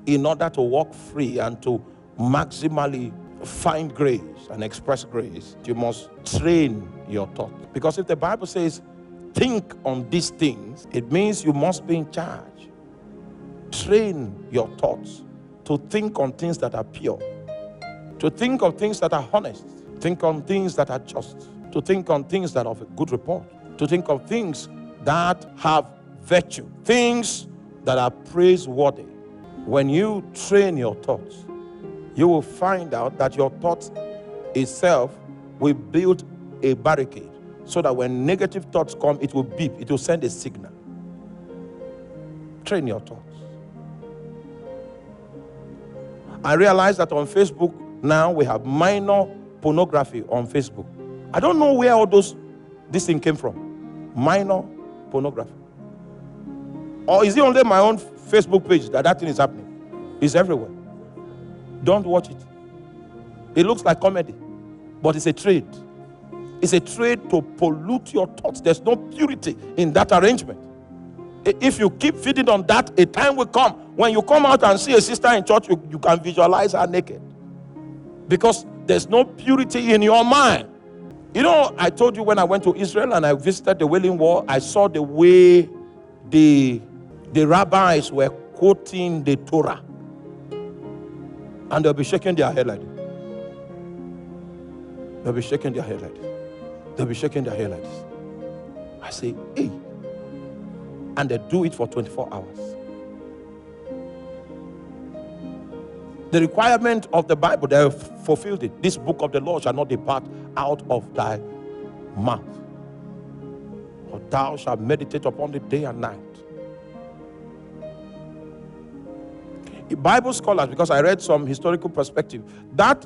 in order to walk free and to maximally find grace and express grace, you must train your thought. Because if the Bible says, think on these things, it means you must be in charge. Train your thoughts to think on things that are pure, to think of things that are honest, think on things that are just, to think on things that are of a good report, to think of things that have virtue, things that are praiseworthy. When you train your thoughts, you will find out that your thoughts itself will build a barricade so that when negative thoughts come, it will beep, it will send a signal. Train your thoughts. I realize that on Facebook now we have minor pornography on Facebook. I don't know where all this thing came from. Minor pornography. Or is it only my own Facebook page that thing is happening? It's everywhere. Don't watch it. It looks like comedy, but it's a trade. It's a trade to pollute your thoughts. There's no purity in that arrangement. If you keep feeding on that, a time will come when you come out and see a sister in church, you can visualize her naked. Because there's no purity in your mind. You know, I told you when I went to Israel and I visited the Wailing Wall, I saw the way the rabbis were quoting the Torah. And they'll be shaking their head like this. They'll be shaking their head like this. They'll be shaking their head like this. I say, hey. And they do it for 24 hours. The requirement of the Bible, they have fulfilled it. This book of the law shall not depart out of thy mouth, for thou shalt meditate upon it day and night. Bible scholars, because I read some historical perspective, that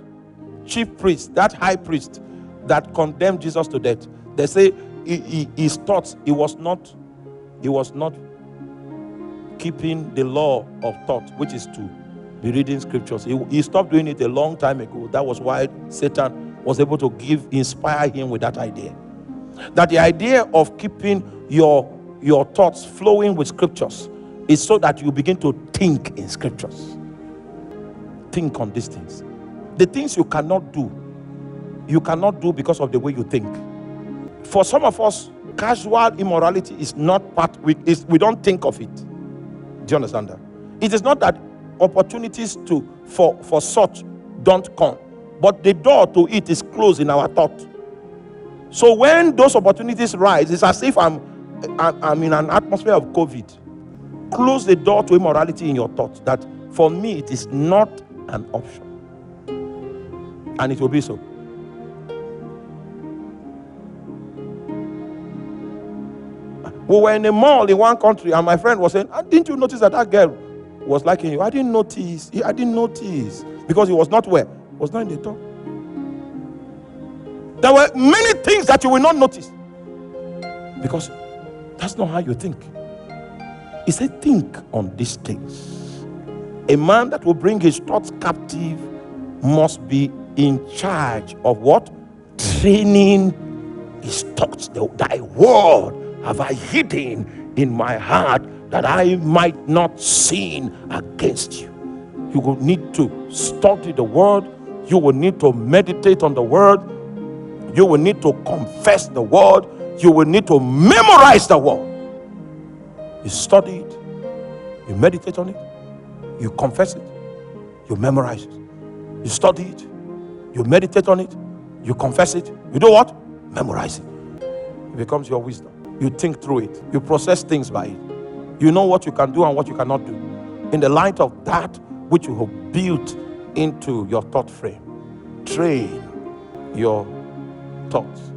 chief priest, that high priest that condemned Jesus to death, they say his thoughts, he was not keeping the law of thought, which is to be reading scriptures. He stopped doing it a long time ago. That was why Satan was able to inspire him with that idea. That the idea of keeping your thoughts flowing with scriptures is so that you begin to think in scriptures. Think on these things. The things you cannot do because of the way you think. For some of us, casual immorality is not part, we don't think of it. Do you understand that? It is not that opportunities for such don't come, but the door to it is closed in our thought. So when those opportunities rise, it's as if I'm in an atmosphere of COVID. Close the door to immorality in your thoughts. That for me it is not an option, and it will be so. We were in a mall in one country, and my friend was saying, didn't you notice that girl was liking you? I didn't notice. Because he was not where? He was not in the top. There were many things that you will not notice, because that's not how you think. He said, think on these things. A man that will bring his thoughts captive must be in charge of what? Training his thoughts. Thy word have I hidden in my heart, that I might not sin against you. You will need to study the word. You will need to meditate on the word. You will need to confess the word. You will need to memorize the word. You study it, you meditate on it, you confess it, you memorize it. You study it, you meditate on it, you confess it, you do what? Memorize it. It becomes your wisdom. You think through it, you process things by it. You know what you can do and what you cannot do in the light of that which you have built into your thought frame. Train your thoughts.